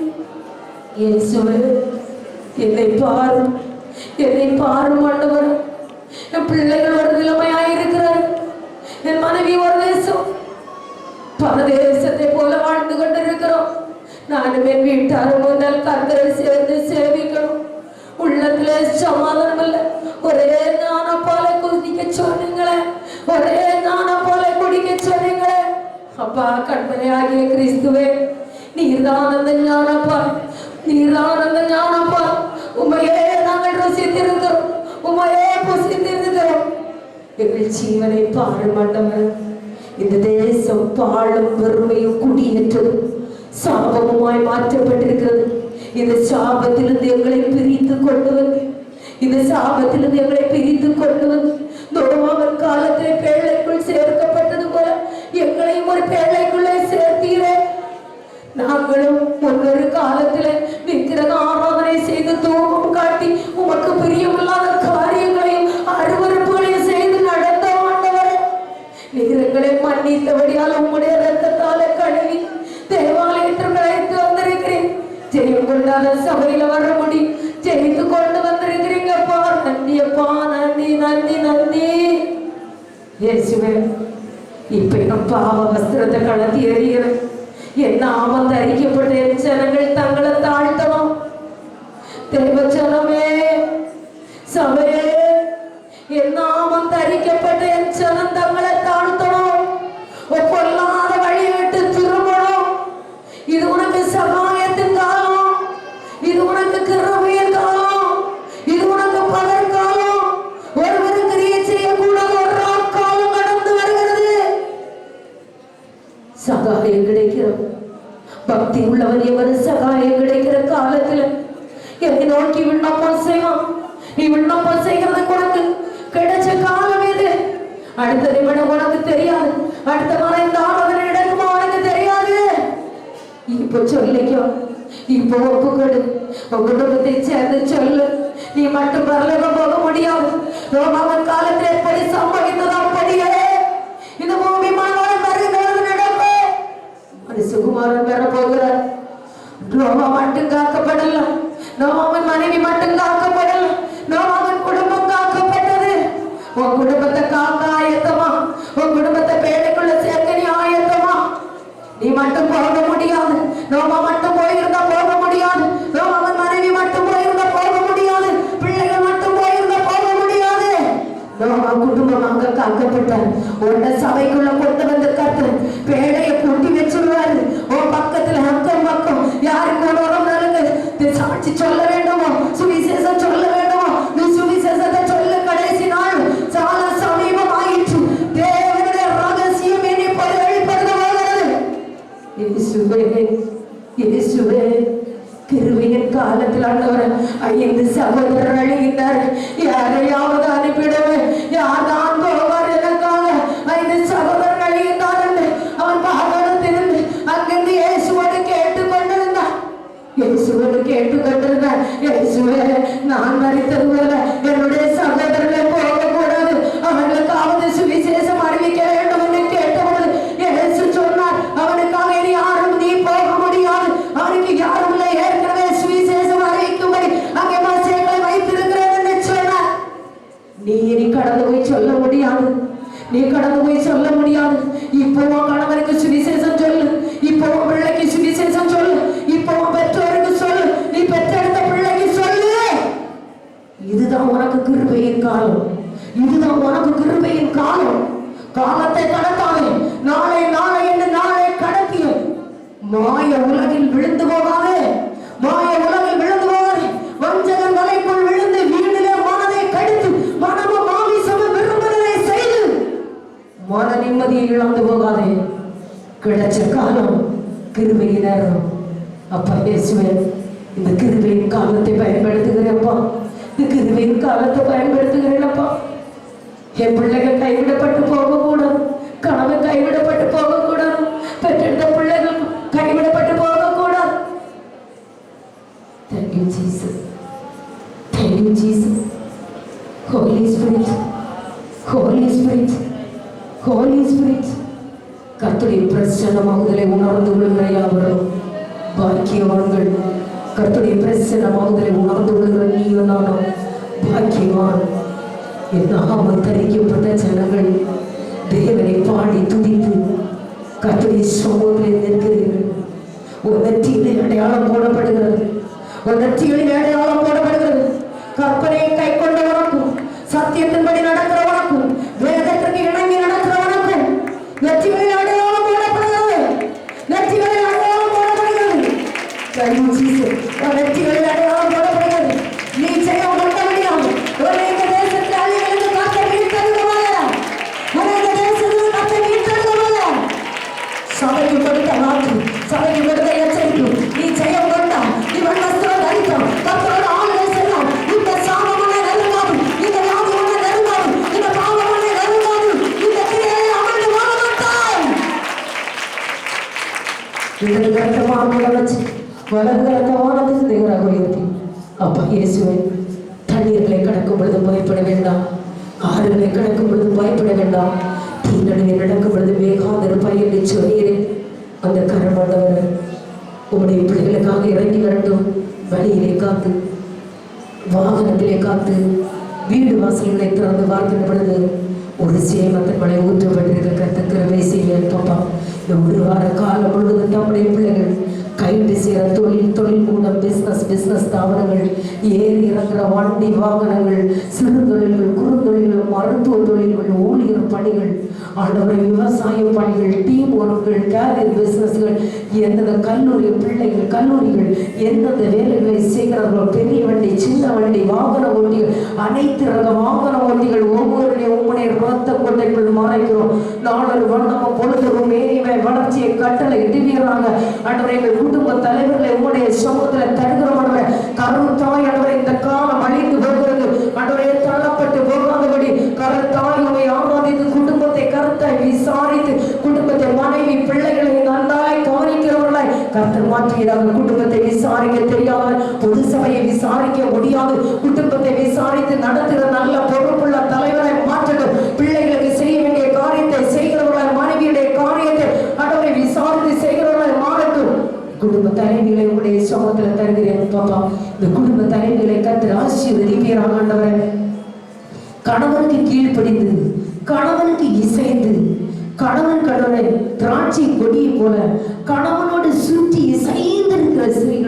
இயேசுவே, என்னை பாரும், என்னை பாரும் ஆண்டவர். என் பிள்ளைகள் ஒரு நிலைமையாயிருக்கிறார். என் மனைவி ஒரு தேசம் பரதேசத்தை போல வாழ்ந்து கொண்டிருக்கிறோம். நானும் என் வீட்டாரும் முன்னால் கர்த்தரை சேர்ந்து சேவிக்கணும். உள்ளத்துல சமாதானம் இல்லை. ஒரே நானா போல குடிக்க சொன்னீங்களே, ஒரே நானா போல குடிக்க சொன்னீங்களே. அப்பா கண்மலையாகிய கிறிஸ்துவே, நீர்தான் அந்த ஞானப்பா, நீர்தான் அந்த ஞானப்பா. உண்மையே நாங்கள் ருசித்திருக்கிறோம், உண்மையே புசித்திருக்கிறோம். எங்கள் ஜீவனை பாழும் ஆண்டவர். இந்த தேசம் பாழும் வெறுமையும் குடியேற்றதும் சாபமுமாய் மாற்றப்பட்டிருக்கிறது. இந்த சாபத்திலிருந்து எங்களை பிரித்து கொண்டு வந்து, இந்த சாபத்திலிருந்து எங்களை பிரித்து கொண்டு வந்து நோவாவின் காலத்திலே பேழைக்குள் சேர்க்கப்பட்டது போல எங்களையும் ஒரு பேழைக்குள்ளே சேர்த்தீரே. நாங்களும் ஒவ்வொரு காலத்துல விக்கிரக ஆராதனை செய்து தூபம் காட்டி உமக்கு பிரியமில்லாத காரியங்களையும் அருவருப்புகளையும் செய்து நடந்த ஆண்டவரே. நீர் எங்களை மன்னித்தபடியால் உம்முடைய ரத்தத்தால கழுவி தேவாலயத்தில் அழைத்து வந்திருக்கிறேன். ஜெயம் கொண்டாத சபையில வர முடியும், ஜெயித்து கொண்டு வந்திருக்கிறீங்கப்பா. நன்றியப்பா, நன்றி நன்றி நன்றி. இயேசுவே, இப்ப என் பாவ வஸ்திரத்தை கலத்தி எறிகிறேன். என் நாமம் தரிக்கப்பட்ட என் ஜனங்கள் தங்களை தாழ்த்தணும். தேவச்சனமே, சபையே, என் நாமம் தரிக்கப்பட்ட என் ஜனம் தங்களை தாழ்த்தணும். பொல்லாத வழியை விட்டு திரும்பணும். இது உனக்கு சகாயத்தின் காலம், இது உனக்கு கிருபையின் காலம், இது உனக்கு பலர் காலம். ஒருவரு கிரியை செய்யக்கூடாத ஒரு காலம் கடந்து வருகிறது. சகாயம் கிடைக்கிறோம். பக்தி உள்ளவன் எவரு சகாயம் கிடைக்கிற காலத்துல என்னை நோக்கி விண்ணப்பம் செய்வான். நீ விண்ணப்பம் செய்யறதுக்கு உனக்கு கிடைச்ச காலம் எது? அடுத்த நிமிடம் உனக்கு தெரியாது. அடுத்த வாரம் இந்த ஆராதனை நடக்குமா உனக்கு தெரியாது. இப்ப சொல்லிக்கோ, இப்போ ஒப்புக்கொடு. உன் குடும்பத்தை சேர்ந்து சொல்லு. நீ மட்டும் பரலோகம் போக முடியாது. ரோமாவின் காலத்தில் எப்படி சம்பவித்ததோ அப்படியே இந்த பூமி மாணவன் வருகிறது நடக்கும். மனுஷகுமாரன் வரப்போகிறார். ரோமா மட்டும் காக்கப்படல, ரோமாவின் மனைவி மட்டும் காக்கப்பட ரோமா மட்டும் போயிருந்தா போக முடியாது. ரோமாவின் மனைவி மட்டும் போயிருந்தா போக முடியாது. பிள்ளைகள் மட்டும் போயிருந்தா போக முடியாது. ரோமா குடும்பம் அங்க காக்கப்பட்டார். உன்னை சபைக்குள்ள கொண்டு வந்து கர்த்தர் பேழையை கூட்டி வச்சிருவாரு. உன் பக்கத்துல அக்கம் பக்கம் யாருக்கு ஒரு நாளுக்கு சாட்சி சொல்ல வேண்டுமோ, சுவிசேஷம் சொல்ல வேண்டுமோ, நீ சுவிசேஷத்தை சொல்ல. கடைசி நாள் சால சமீபம் ஆயிற்று. தேவனுடைய ரகசியம் இனி வெளிப்படுத்த போகிறது. இயேசுவே, இயேசுவே, கிருபையின் காலத்தில் ஆண்டவர் 5 சகோதரர் அழுகினார். யாரையாவது அனுப்பிடவே யார் தான் போவார் எனக்காக? 5 சகோதரர் அழுகினார் என்று அவன் பாதாளத்திலிருந்து அங்கிருந்து இயேசுவோடு கேட்டுக்கொண்டிருந்தான். இயேசுவோடு கேட்டுக்கொண்டிருந்தான். இயேசுவே, நான் மரித்தது போல என்னுடைய சகோதரர்களை போகக்கூடாது, அவர்களுக்காவது சுவிசேஷம் அறிவிக்க வேண்டும் என்று கேட்டபோது இயேசு சொன்னார், அவனுக்காக இனி யாரும் நீ போக முடியாது. அவனுக்கு யாரும் இல்லை, ஏற்கனவே சுவிசேஷம் அறிவிக்கும்படி அங்கே மோசேகளை வைத்திருக்கிறேன் என்று சொன்னார். நீ இனி கடந்து போய் சொல்ல முடியாது, நீ கடந்து போய் சொல்ல முடியாது. இப்போ கணவனுக்கு சுவிசேஷம் சொல்லு, இப்போ பிள்ளைக்கு சுவிசேஷம் சொல்லு, இப்போ பெற்றோருக்கு சொல்லு, நீ பெற்றெடுத்த பிள்ளைக்கு சொல்லு. இதுதான் உனக்கு கிருபையின் காலம், இதுதான் உனக்கு கிருபையின் காலம். காலத்தை கடத்தாதே. நாளை நாளை என்று நாளை கடத்திய மாய உலகில் விழுந்து போகாதே, மாய உலகில் விழுந்து போகாதே. வஞ்சகன் வலைக்குள் விழுந்து வீட்டிலே மனதை கடித்து மனமும் மாமிசமும் விரும்புவதை செய்து மன நிம்மதியை இழந்து போகாதே. கிடைச்ச காலம் கிருபையின் நேரம். அப்பா இயேசுவே, இந்த கிருபையின் காலத்தை பயன்படுத்துகிறேன்ப்பா, இந்த கிருபையின் காலத்தை பயன்படுத்துகிறேன்ப்பா. என் பிள்ளைகள் கைவிடப்பட்டு போகக்கூடாது, கணவன் கைவிடப்பட்டு போகக்கூடாது, பெற்றெடுத்த பிள்ளைகள் கைவிடப்பட்டு போகக்கூடாது. Thank you Jesus, thank you Jesus. Holy Spirit, Holy Spirit, Holy Spirit. கர்த்தருடைய பிரசன்னமாகுதலை உணர்ந்து கொள்கிற யாவரும் பாக்கியவான்கள். கர்த்தருடைய பிரசன்னமாகுதலை உணர்ந்து கொள்கிற நீயும் நானும் பாக்கியவான். என் நாமம் தரிக்கப்பட்ட ஜனங்கள் தேவனை பாடி துதித்து கர்த்தருடைய சமூகத்தில் நிற்கிறீர்கள். உன் நெற்றியிலே அடையாளம் போடப்படுகிறது, உன் நெற்றியிலே அடையாளம் போடப்படுகிறது. கற்பனையை கை கொண்டவனுக்கும் சத்தியத்தின்படி நடக்கிறவனுக்கும் வேதத்திற்கு இணங்கி நடக்கிறவனுக்கும் நெற்றிகளில் அடையாளம் போடப்படுகிறது, நெற்றிகளில் அடையாளம் போடப்படுகிறது. நெற்றிகளில் அடையாளம் போடப்படுகிறது. நீ செய்ய கொண்ட முடியாது. உனக்கு தேசத்தில் அழிவிலிருந்து கர்த்தர் மீட்டெடுக்கவில்லை, உனக்கு தேசத்தில் கர்த்தர் மீட்டெடுக்கவில்லை. சபைக்கு கொடுத்த வாக்கு, சபைக்கு கொடுத்த எச்சரிக்கை, நீ செய்ய கொண்டா, இவன் வஸ்திரம் தரித்தோம், கர்த்தரோட ஆளுகை செல்லும். இந்த சாபமனை நெருங்காது, இந்த வியாதிமனை நெருங்காது, இந்த பாவமனை நெருங்காது, இந்த கிரியை அமர்ந்து வாழ மாட்டாய். இடது கரத்தை மார்புல வச்சு வலது கரத்தை வானத்துக்கு தேவராக உயர்த்தி, அப்பா இயேசுவே, தண்ணீர்களை கடக்கும் பொழுது பயப்பட வேண்டாம், ஆறுகளை கடக்கும் பொழுது பயப்பட வேண்டாம், தீநடுவே நடக்கும் பொழுது வேகாதிருப்பாய் என்று சொன்னீரேன். அந்த கரமானவர் உங்களுடைய பிள்ளைகளுக்காக இறங்கி வரட்டும். வழியிலே காத்து, வாகனத்திலே காத்து, வீடு வாசல்களை திறந்து பார்க்கின்ற பொழுது ஒரு சேமத்தின் மழை ஊற்றப்பட்டிருக்க கர்த்தர் செய்வேன் பாப்பா. இந்த 1 வார காலம் முழுவதும் நம்முடைய பிள்ளைகள் கைட்டு சேர தொழில் கூடம், பிஸ்னஸ் தாவரங்கள், ஏறி இறங்குற வண்டி வாகனங்கள், சிறு தொழில்கள், குறுந்தொழில்கள், மருத்துவ தொழில்கள், ஊழியர் பணிகள், ஆண்டவரை விவசாய பணிகள், டீம் ஒர்க்குகள், கேரியர் பிசினஸ்கள், எந்தெந்த கல்லூரிகள் எந்தெந்த வேலைகளை செய்கிறார்களோ, பெரிய வண்டி, சின்ன வண்டி, வாகன ஓட்டிகள், அனைத்து ரக வாகன ஓட்டிகள் ஒவ்வொருடைய உம்முடைய ரத்த கொட்டைக்குள் மறைக்கிறோம். நாளொரு வண்ணமும் பொழுதும் மேனிமை வளர்ச்சியை கட்டளை இடுவீராங்க. ஆண்டவரை எங்கள் குடும்ப தலைவர்களை உம்முடைய சமூகத்தில் தருகிறவர்கள் கருத்தாய் ஆண்டவரை இந்த காலம் அழிந்து போகிறது. ஆண்டவரை தள்ளப்பட்டு போகாதபடி கருத்தாய் உம்மை ஆராதித்து குடும்பத்தை கருத்தாய் விசாரித்து குடும்பத்தை மனைவி பிள்ளைகளை நன்றாய் கவனிக்கிறவர்களாய் கர்த்தர் மாற்றுகிறார்கள். குடும்பத்தை விசாரிக்க தெரியாமல் பொது சபையை விசாரிக்க முடியாது. குடும்பத்தை விசாரித்து நடத்துகிற நல்ல பொறுப்புள்ள தலைவரை மாற்றணும். பிள்ளைகளுக்கு செய்ய வேண்டிய காரியத்தை செய்கிறவர்களாய், மனைவியுடைய காரியத்தை ஆண்டவரை விசாரித்து செய்கிறவர்களாய் மாறட்டும். குடும்ப தலைவிகளை உங்களுடைய சமூகத்தில் தருகிறேன் பாப்பா. இந்த குடும்ப தலைவிகளை கர்த்தர் ஆசீர்வதிப்பீராக. ஆண்டவரே, கணவனுக்கு கீழ்ப்படிந்து, கணவனுக்கு இசைந்து, கணவன் கடவுளை திராட்சை கொடியை போல கணவனோடு சுற்றி இசை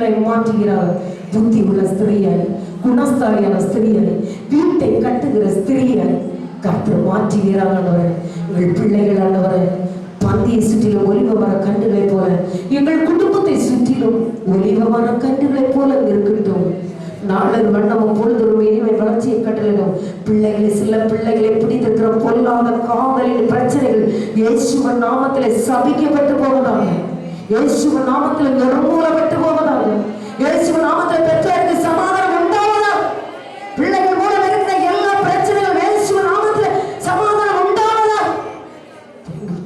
ஸ்திரீகளை மாற்றுகிறார். புத்தி உள்ள ஸ்திரீயாய், குணஸ்தாரியான ஸ்திரீயாய், வீட்டை கட்டுகிற ஸ்திரீயாய் கர்த்தர் மாற்றுகிறார். ஆண்டவரே, எங்கள் பிள்ளைகள் ஆண்டவரே பந்தியை சுற்றிலும் ஒலிவ மர கன்றுகளை போல, எங்கள் குடும்பத்தை சுற்றிலும் ஒலிவ மர கன்றுகளை போல இருக்கட்டும். நாளொரு வண்ணமும் பொழுதொரு இனிமை வளர்ச்சியை கட்டளிடும். பிள்ளைகளை சில பிள்ளைகளை பிடித்திருக்கிற பொல்லாத காதலின் பிரச்சனைகள் இயேசுவின் நாமத்திலே சபிக்கப்பட்டு போவதாக, இயேசுவின் நாமத்திலே நிர்மூலப்பட்டு போவதாக, இயேசுவின் நாமத்திலே பெற்றோருக்கு சமாதானம் உண்டாவதாக. பிள்ளைகள் மூலம் இருக்கிற எல்லா பிரச்சனைகளும் இயேசுவின் நாமத்திலே சமாதானம் உண்டாவதாக.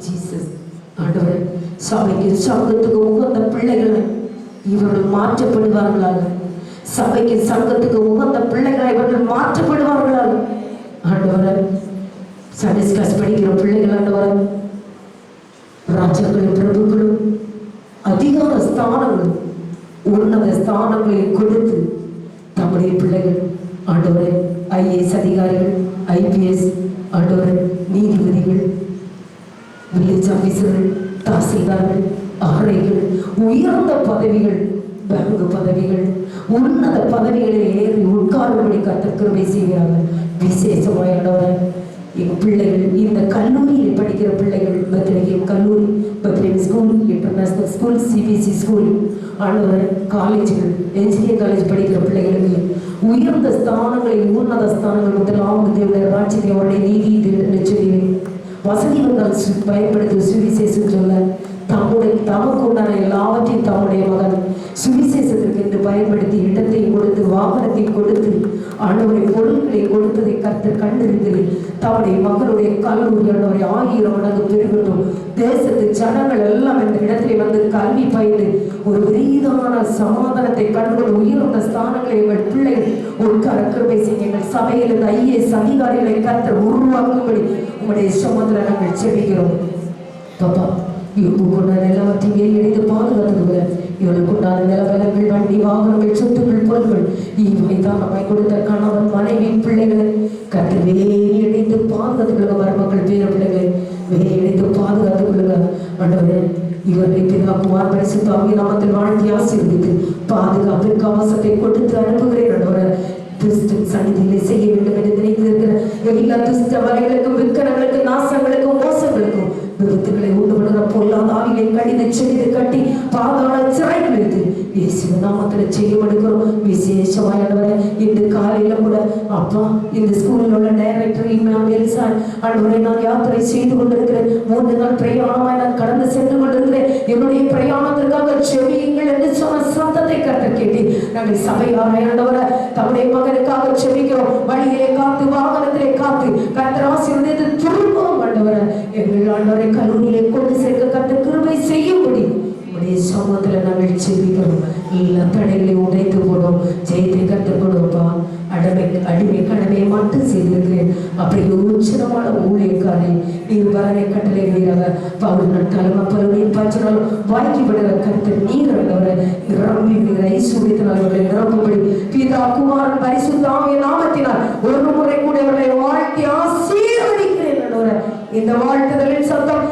ஜீசஸ் ஆண்டவரே, சபைக்கு சங்கத்துக்கு உகந்த பிள்ளைகளை இவர்கள் மாற்றப்படுவார்களாக. சபைக்கு சங்கத்துக்கு உகந்த பிள்ளைகளை இவர்கள் மாற்றப்படுவார்களாக. ஆண்டவரே, சண்டே கிளாஸ் படிக்கிற பிள்ளைகள் ஆண்டவரே, ராஜாக்களும் பிரபுக்களும் அதிகார ஸ்தானங்களும் உன்னத ஸ்தானங்களை கொடுத்து தம்முடைய பிள்ளைகள் ஆண்டவரே IAS அதிகாரிகள், IPS ஆண்டவரே, நீதிபதிகள், வில்லேஜ் ஆபீசர்கள், தாசில்தார்கள், ஆரைகள், உயர்ந்த பதவிகள், பேங்கு பதவிகள், உன்னத பதவிகளில் ஏறி உட்காரும்படி கர்த்தர் கிருபை செய்கிறார்கள். விசேஷமானவரை எங்கள் பிள்ளைகள் இந்த கல்லூரியில் படிக்கிற பிள்ளைகள், பெத்லகேம் கல்லூரி, Bethlehem school, international school, CBSE school ஆண்டவரை, காலேஜ்கள், என்ஜினியரிங் காலேஜ் படிக்கிற பிள்ளைகளுக்கு உயர்ந்த ஸ்தானங்களை, உன்னத ஸ்தானங்கள் முதலாவது தேவனுடைய ராஜ்யத்தை அவருடைய நீதி சொல்கிறேன். வசதி வந்தால் பயன்படுத்தி சுவிசேஷம் சொல்ல தமக்கு உண்டான எல்லாவற்றையும் தம்முடைய மகன் சுவிசேஷத்திற்கு என்று பயன்படுத்தி இடத்தை கொடுத்து, வாகனத்தை கொடுத்து, ஆண்டவரை பொருட்களை கொடுத்ததை கர்த்தர் கண்டிருக்கிறேன். தம்முடைய மகனுடைய கல்லூரி ஆண்டவரை 1000 மடங்கு பெருகட்டும். தேசத்து ஜனங்கள் எல்லாம் இந்த இடத்திலே வந்து கல்வி பயின்று ஒரு பெரிதான சமாதானத்தை கண்டுகொண்டு உயர்ந்த ஸ்தானங்களை எங்கள் பிள்ளைகள் உட்கார கிருபை செய்ய. எங்கள் சபையில் இந்த IAS அதிகாரிகளை கர்த்தர் உருவாக்கும்படி உங்களுடைய சமத்தில் நாங்கள் செபிக்கிறோம். பாப்பா, இவங்க எல்லாவற்றையும் எடுத்து பாதுகாத்துடுங்க. இவளுக்கு உண்டான நிலவரங்கள், வண்டி, வாகனங்கள், சொத்துக்கள், பொருட்கள், இவைதான் நம்மை கொடுத்த கணவன், மனைவி, பிள்ளைகளை கற்று வேலையடைத்து பாதுகாத்துக் கொள்ளுங்க. மருமக்கள், பேர பிள்ளைகளை வேலையடைத்து பாதுகாத்துக் கொள்ளுங்க. ஆண்டவரே, இவர்களை பிதாக்குமார் பரிசுத்த ஆவியின் நாமத்தில் வாழ்த்தி ஆசீர்வதித்து பாதுகாப்பு கவசத்தை கொடுத்து அனுப்புகிறேன். ஆண்டவரே, கிறிஸ்துவின் சந்நிதியிலே செய்ய வேண்டும் என்று நினைத்திருக்கிற எல்லா துஷ்ட வலைகளுக்கும், விக்கிரங்களுக்கும், நாசங்களுக்கும், மோசங்களுக்கும், விபத்துக்களை உண்டு பண்ணுகிற பொல்லாத ஆவியை கடித செடிது கட்டி பாதாள சிறையில் வைத்து இயேசுவின் நாமத்தில் செய்யப்படுகிறோம். விசேஷமானவரை இன்று காலையில கூட அப்பா இந்த ஸ்கூலில் உள்ள டைரக்டர் ஆண்டவரை நான் யாத்திரை செய்து கொண்டிருக்கிறேன். 3 நாள் பிரயாணமாய் நான் கடந்து சென்று கொண்டிருக்கிறேன். என்னுடைய பிரயாணத்திற்காக செவியுங்கள் என்று சொன்ன சத்தத்தை கர்த்தர் கேட்டு நாங்கள் சபையாரை ஆண்டவரை தம்முடைய மகனுக்காக செபிக்கிறோம். வழியிலே காத்து, வாகனத்திலே காத்து கர்த்தர் ஆசீர்வதித்து திரும்பவும் ஆண்டவரை எங்கள் ஆண்டவரை கல்லூரியிலே கொண்டு சேர்க்க கர்த்தர் கிருபை செய்யும்படி உடைய சமூகத்தில் நாங்கள் செபிக்கிறோம். எல்லா தடைகளை உடைத்து போடும், ஜெயத்தை கற்றுக் கொடுப்பா. அடிமை கடமையை மட்டும் செய்திருக்கிறேன். அப்படி உச்சரமான ஊழியக்காரை நீர் வரனை கட்டளை வீரவர் பவுல் நட்காலம் அப்பொழுதையும் பாய்ச்சினாலும் வாய்க்கப்படுகிற கருத்து நீர் ஆண்டவரை நிரம்பி ஐஸ்வர்யத்தினால் அவர்களை நிரப்பும்படி பிதா குமாரன் பரிசுத்த ஆவியின் நாமத்தினால் ஒரு முறை கூட அவர்களை வாழ்த்தி ஆசீர்வதிக்கிறேன். இந்த வாழ்த்துதலின் சத்தம்